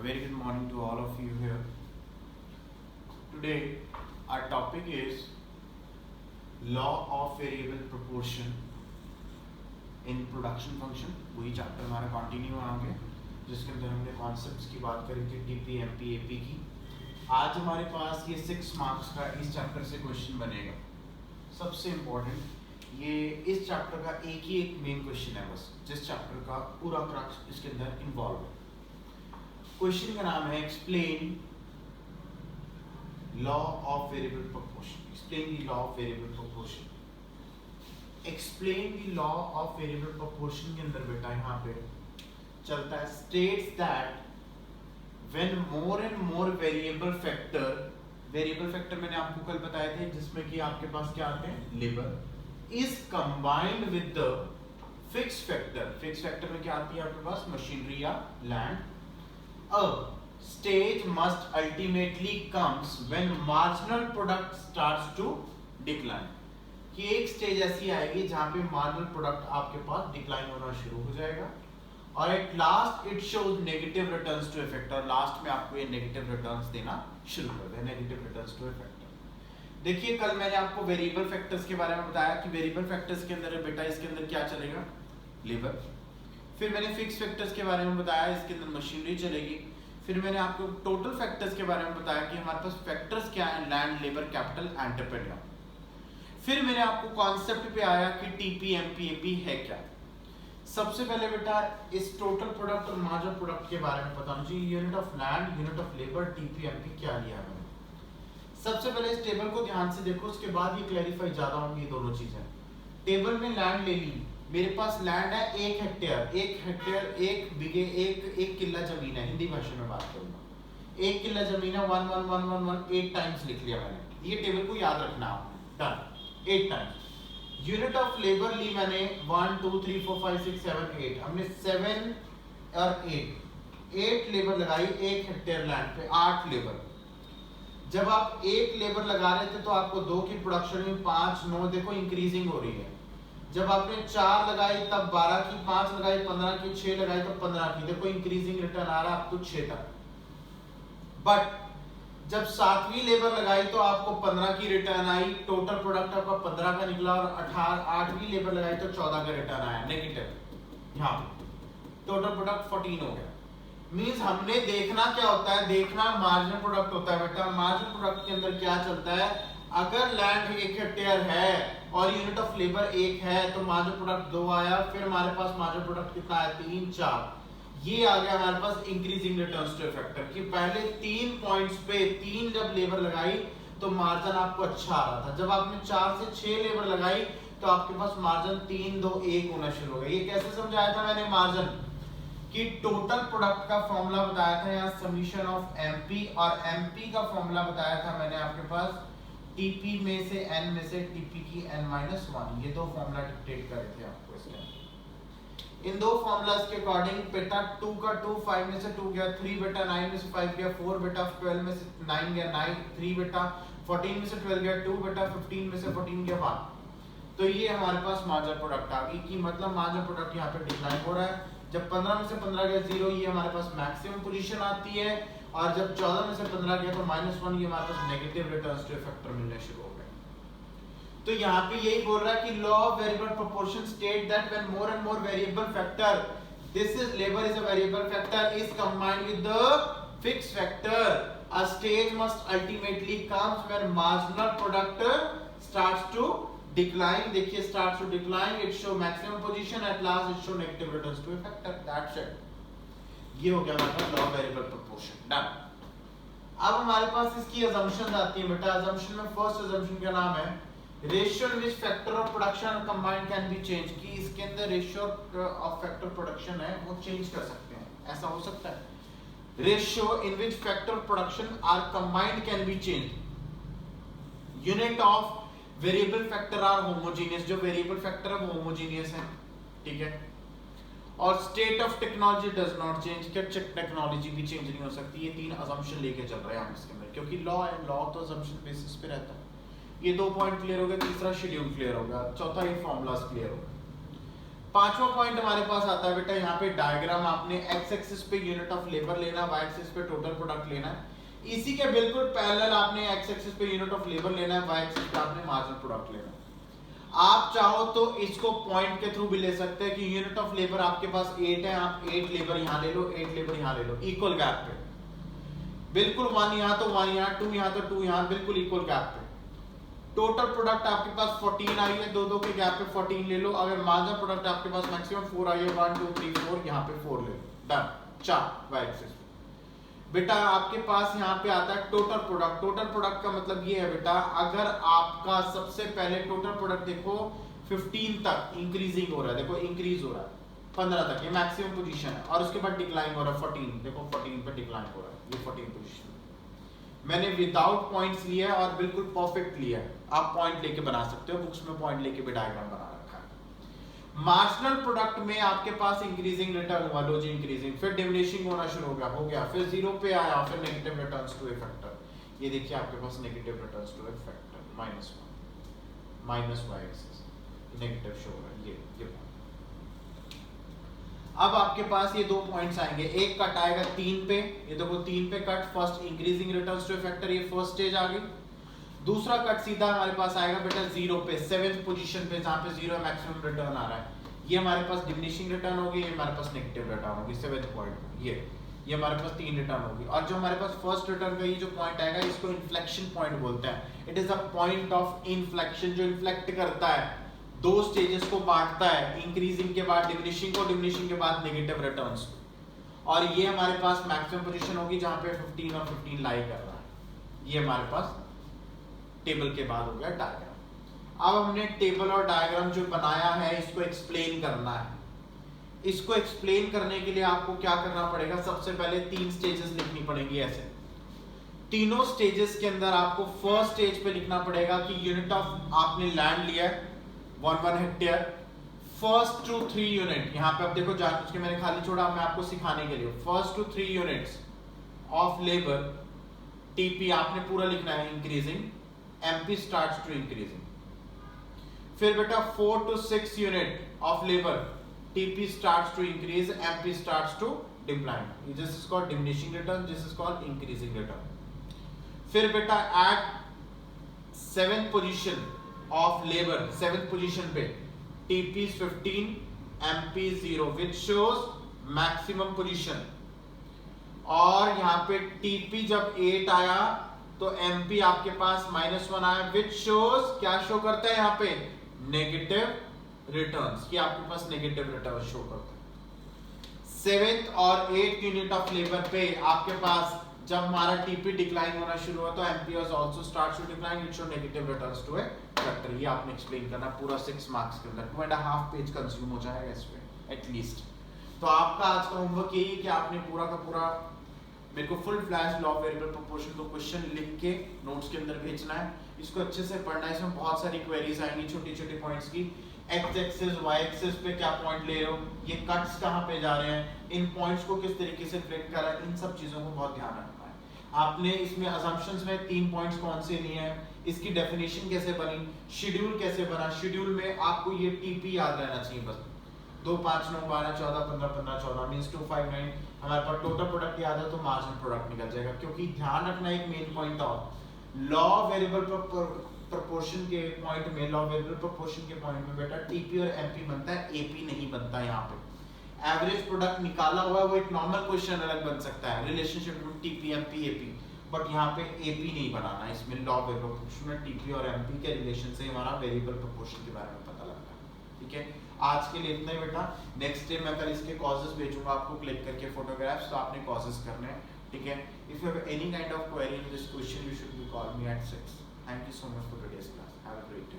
A very good morning to all of you here. Today, our topic is law of variable proportion in production function. वही chapter हमारा continue आगे, जिसके अंदर हमने concepts की बात करी थी, टीपी, एमपी, एपी की. आज हमारे पास ये 6 मार्क्स का इस चैप्टर से क्वेश्चन बनेगा. सबसे इम्पोर्टेंट ये इस चैप्टर का एक ही एक मेन क्वेश्चन है बस, जिस चैप्टर का पूरा क्रक्स इसके अंदर इन्वॉल्व है. क्वेश्चन का नाम है explain law of variable proportion. Explain the law of variable proportion. Explain the law of variable proportion के अंदर बेटा यहाँ पे चलता है states that when more and more variable factor मैंने आपको कल बताए थे, जिसमें कि आपके पास क्या आते हैं, labour is combined with the fix factor. Fix factor में क्या आती है आपके पास, मशीनरी या land. A stage must ultimately comes when marginal product starts to decline. कि एक स्टेज ऐसी आएगी जहां पे मार्जिनल प्रोडक्ट आपके पास डिक्लाइन होना शुरू हो जाएगा और at last it shows negative returns to a factor. Last में आपको ये नेगेटिव रिटर्न्स देना शुरू कर दे, negative returns to a factor. देखिए कल मैंने आपको वेरिएबल फैक्टर्स के बारे में बताया कि वेरिएबल फैक्टर्स के अंदर बेटा इसके अंदर क्या चलेगा, लेबर. फिर मैंने फिक्स फैक्टर्स के बारे में बताया, इसके अंदर मशीनरी चलेगी. फिर मैंने आपको टोटल फैक्टर्स के बारे में बताया कि हमारे पास फैक्टर्स क्या हैं, लैंड, लेबर, कैपिटल, एंटरप्रेन्योर. फिर मैंने आपको कॉन्सेप्ट पे आया कि टीपी, एमपी, एपी है क्या. सबसे पहले बेटा इस टोटल प्रोडक्ट और मार्जिनल प्रोडक्ट के बारे में बताना चाहिए. Unit of land, unit of labour, TP, MP क्या लिया है मैंने. सबसे पहले इस टेबल को ध्यान से देखो, उसके बाद ये क्लैरिफाई ज्यादा होंगी दोनों चीजें. टेबल में लैंड ले ली, मेरे पास लैंड है 1 हेक्टेयर, 1 बीघे, एक किला जमीन है. हिंदी भाषा में बात करूंगा, 1 किला जमीन है. 1 टाइम्स लिख लिया मैंने. ये टेबल को याद रखना आपने. Done, 8 times. Unit of labour ली मैंने 1 2 3 4 5 6 7 8. हमने 7 और 8 लेबर लगाई 1 हेक्टेयर लैंड पे, 8 लेबर. जब आप 1 लेबर लगा रहे थे तो आपको 2 की प्रोडक्शन में 5 9 देखो इंक्रीजिंग हो रही है. जब आपने 4 लगाई तब 12 की, 5 लगाई 15 की, 6 लगाई तो 15 की, देखो इंक्रीजिंग रिटर्न आ रहा है आपको 6 तक. बट जब 7वीं लेबर लगाई तो आपको 15 की रिटर्न आई, टोटल प्रोडक्ट आपका 15 का निकला. और 8वीं लेबर लगाई तो 14 का रिटर्न आया, नेगेटिव. यहाँ टोटल प्रोडक्ट 14 हो गया. मींस हमने देखना क्या होता है, देखना मार्जिनल प्रोडक्ट होता है बेटा. मार्जिनल प्रोडक्ट के अंदर क्या चलता है, अगर लैंड 1 हेक्टेयर है और यूनिट ऑफ लेबर 1 है तो मार्जिनल प्रोडक्ट 2 आया. फिर हमारे पास मार्जिनल प्रोडक्ट कितना है, 3 4. ये आ गया हमारे पास इंक्रीजिंग रिटर्न्स टू फैक्टर कि पहले 3 पॉइंट्स पे 3 जब लेबर लगाई तो मार्जिन आपको अच्छा आ रहा था. जब आपने 4 से 6 लेबर लगाई तो आपके पास मार्जिन 3 2 1 होना शुरू हो गया. ये कैसे समझाया था मैंने मार्जिन कि टोटल प्रोडक्ट का फॉर्मूला बताया था यहाँ समीशन ऑफ एमपी, और एमपी का फॉर्मूला बताया था मैंने आपके पास टीपी में से n में से टीपी की n-1. ये दो फॉर्मूला डिक्टेट कर रहे थे आपको इसमें. इन दो फॉर्मूलाज के अकॉर्डिंग बेटा 2 का 2 5 में से 2 गया, 3 बेटा 9 में से 5 गया, 4 बेटा 12 में से 9 गया, 9 3 बेटा 14 में से 12 गया, 2 बेटा 15 में से 14 गया, 1. तो ये हमारे पास मार्जिनल प्रोडक्ट आ गई कि मतलब मार्जिनल प्रोडक्ट यहाँ पे डिक्लाइन हो रहा है. जब 15 में से 15 गया 0, ये हमारे पास मैक्सिमम पोजीशन आती है. और जब 14 में से 15 गया तो -1, ये हमारे पास नेगेटिव रिटर्न्स टू फैक्टर मिलने शुरू हो गए. तो यहाँ पे यही बोल रहा है कि law of variable proportion state that when more and more variable factor, this is labour is a variable factor, is combined with the fixed factor, a stage must ultimately comes when marginal product starts to decline. देखिए starts to decline, it show maximum position, at last it show negative returns to a factor. That's it. ये हो गया हमारा law of variable proportion. Done. अब हमारे पास इसकी assumptions आती हैं बेटा. assumption में फर्स्ट assumption का नाम है ratio in which factor of production combined can be change. कि इसके अंदर रेशियो ऑफ फैक्टर प्रोडक्शन है वो चेंज कर सकते हैं. ऐसा हो सकता है. Ratio in which factor production are combined can be change. Unit of variable factor are homogeneous. जो वेरिएबल फैक्टर है वो होमोजेनियस है, ठीक है. और state of technology does not change. क्या टेक्नोलॉजी भी चेंज नहीं हो सकती. ये 3 असम्पशन लेके चल रहे हैं हम इसके अंदर, क्योंकि लॉ एंड लॉ तो असम्पशन बेसिस पे रहता है. ये 2 पॉइंट क्लियर हो गया. तीसरा शेड्यूल क्लियर हो गया. चौथा ये फॉर्मूलाज क्लियर हो गया. पांचवा पॉइंट हमारे पास आता है बेटा यहाँ पे डायग्राम, आपने एक्स एक्सिस पे यूनिट ऑफ लेबर लेना, वाई एक्सिस पे टोटल प्रोडक्ट लेना है। इसी के बिल्कुल पैरेलल आपने एक्स एक्सिस पे यूनिट ऑफ लेबर लेना है, वाई एक्सिस पे आपने मार्जिनल प्रोडक्ट लेना है। आप चाहो तो इसको पॉइंट के थ्रू भी ले सकते हैं कि यूनिट ऑफ लेबर आपके पास 8 है, आप 8 लेबर यहाँ ले लो, 8 लेबर यहाँ ले लो, इक्वल गैप पे, बिल्कुल 1 यहाँ तो 1 यहाँ, 2 यहाँ तो 2 यहाँ, बिल्कुल इक्वल गैप पे। टोटल प्रोडक्ट आपके पास 14 आई है, दो के गैप पे 14 ले लो। अगर मार्जिनल प्रोडक्ट आपके पास मैक्सिमम 4 आई है, 1 2 3 4, यहाँ पे 4 ले लो, डन। 4 वाई एक्सिस बेटा आपके पास यहाँ पे आता है टोटल प्रोडक्ट। टोटल प्रोडक्ट का मतलब ये है बेटा, अगर आपका सबसे पहले टोटल प्रोडक्ट देखो 15 तक इंक्रीजिंग हो रहा है, देखो इंक्रीज हो रहा है 15 तक, ये मैक्सिमम पोजीशन है, और उसके बाद डिक्लाइन हो रहा है 14, देखो 14 पे डिक्लाइन हो रहा है, ये 14 पोजीशन। मैंने विदाउट पॉइंट्स लिया है और बिल्कुल परफेक्ट लिया है, आप पॉइंट लेके बना सकते हो, बुक्स में पॉइंट लेके भी डायग्राम बना रखा है। मार्जिनल प्रोडक्ट में आपके पास इंक्रीजिंग रिटर्न हुआ, लो जी इंक्रीजिंग, फिर डिमिनिशिंग होना शुरू हो गया, फिर 0 पे आया, फिर negative returns to a factor. ये देखिए आपके पास negative returns to a factor -1 minus Y axis negative show हो रहा है, ये अब आपके पास ये दो पॉइंट्स आएंगे, एक कट आएगा 3 पे, ये देखो 3 पे cut, first increasing returns to a factor, ये फर्स्ट स्टेज आ गई। दूसरा कट सीधा हमारे पास आएगा बेटा 0 पे, 7th पोजीशन पे, जहां पे 0 मैक्सिमम रिटर्न आ रहा है, ये हमारे पास डिमिनिशिंग रिटर्न होगी, ये हमारे पास नेगेटिव रिटर्न होगी 7th पॉइंट, ये हमारे पास 3 रिटर्न होगी। और जो हमारे पास फर्स्ट रिटर्न का ये जो पॉइंट आएगा, इसको इन्फ्लेक्शन पॉइंट बोलते हैं। It is a point of inflection, जो इन्फ्लेक्ट करता है, दो स्टेजेस को बांटता है, इंक्रीजिंग के बाद डिमिनिशिंग को, डिमिनिशिंग के बाद नेगेटिव रिटर्न्स। और ये हमारे पास मैक्सिमम पोजीशन होगी जहां पे 15 और 15 लाई कर रहा है। ये हमारे पास टेबल के बाद हो गया डायग्राम। अब हमने टेबल और डायग्राम जो बनाया है, इसको एक्सप्लेन करना है। इसको एक्सप्लेन करने के लिए आपको क्या करना पड़ेगा, सबसे पहले 3 स्टेजेस लिखनी पड़ेंगी ऐसे। तीनों स्टेजेस के अंदर आपको फर्स्ट स्टेज पे लिखना पड़ेगा कि यूनिट ऑफ आपने लैंड लिया है 1 हेक्टेयर, फर्स्ट टू 3 यूनिट, यहाँ पे आप देखो जान के मैंने खाली छोड़ा, मैं आपको सिखाने के लिए, first to 3 units of labour TP आपने पूरा लिखना है increasing, MP starts to increasing. फिर बेटा 4 to 6 unit of labour TP starts to increase, MP starts to decline, this is called diminishing return, this is called increasing return. फिर बेटा at 7th position of labour, 7th position पे TP is 15, MP 0, which shows maximum position. और यहाँ पे TP जब 8 आया तो MP आपके पास -1 आया, which shows क्या शो करता है यहाँ पे, नेगेटिव रिटर्न्स, कि आपके पास नेगेटिव रिटर्न शो करता है। 7th और 8th यूनिट ऑफ लेबर पे आपके पास जब हमारा टीपी डिक्लाइन होना शुरू हुआ तो MP also starts to decline, it show negative returns to a factor. ये आपने एक्सप्लेन करना पूरा 6 मार्क्स के अंदर, 2.5 पेज कंज्यूम हो जाएगा इसमें एटलीस्ट। तो आपका आज का होमवर्क यही कि आपने पूरा का पूरा मेरे को full flash law of variable proportion को क्वेश्चन लिख के नोट्स के अंदर भेजना है, इसको अच्छे से पढ़ना है। इसमें बहुत सारी क्वेरीज आएंगी छोटी छोटी पॉइंट्स की, एक्स एक्सिस वाई एक्सिस पे क्या पॉइंट ले रहे हो, ये कट्स कहाँ पे जा रहे हैं, इन पॉइंट्स को किस तरीके से रिफ्लेक्ट कर रहा है, इन सब चीजों को बहुत ध्यान रखना है। आपने इसमें असम्पशंस में 3 पॉइंट्स कौन से लिए हैं, इसकी डेफिनेशन कैसे बनी, शेड्यूल कैसे बना, शेड्यूल में आपको ये टीपी याद रहना चाहिए बस, 2 5 9 12 14 15 15 14 मींस 259। हमारे पास टोटल प्रोडक्ट याद है तो मार्जिनल प्रोडक्ट निकल जाएगा। क्योंकि ध्यान रखना एक मेन पॉइंट और, लॉ वेरिएबल प्रोपोर्शन के पॉइंट में, लॉ वेरिएबल प्रोपोर्शन के पॉइंट में बेटा टीपी और एमपी बनता है, एपी नहीं बनता। यहाँ पे एवरेज प्रोडक्ट निकाला हुआ है, वो एक नॉर्मल क्वेश्चन अलग बन सकता है, relationship between TP MP AP, but यहाँ पे एपी नहीं बनाना है। इसमें लॉ वेरिएबल प्रोपोर्शन में टीपी और एमपी के रिलेशन से हमारा वेरिएबल प्रोपोर्शन के बारे में पता लगता है। ठीक है, आज के लिए इतना ही बेटा। नेक्स्ट डे मैं कल इसके कॉजेस भेजूंगा आपको क्लिक करके फोटोग्राफ्स, तो आपने कॉजेस करने हैं। ठीक है, if you have any kind of query in this question you should be call me at 6। Thank you so much for today's class, have a great day.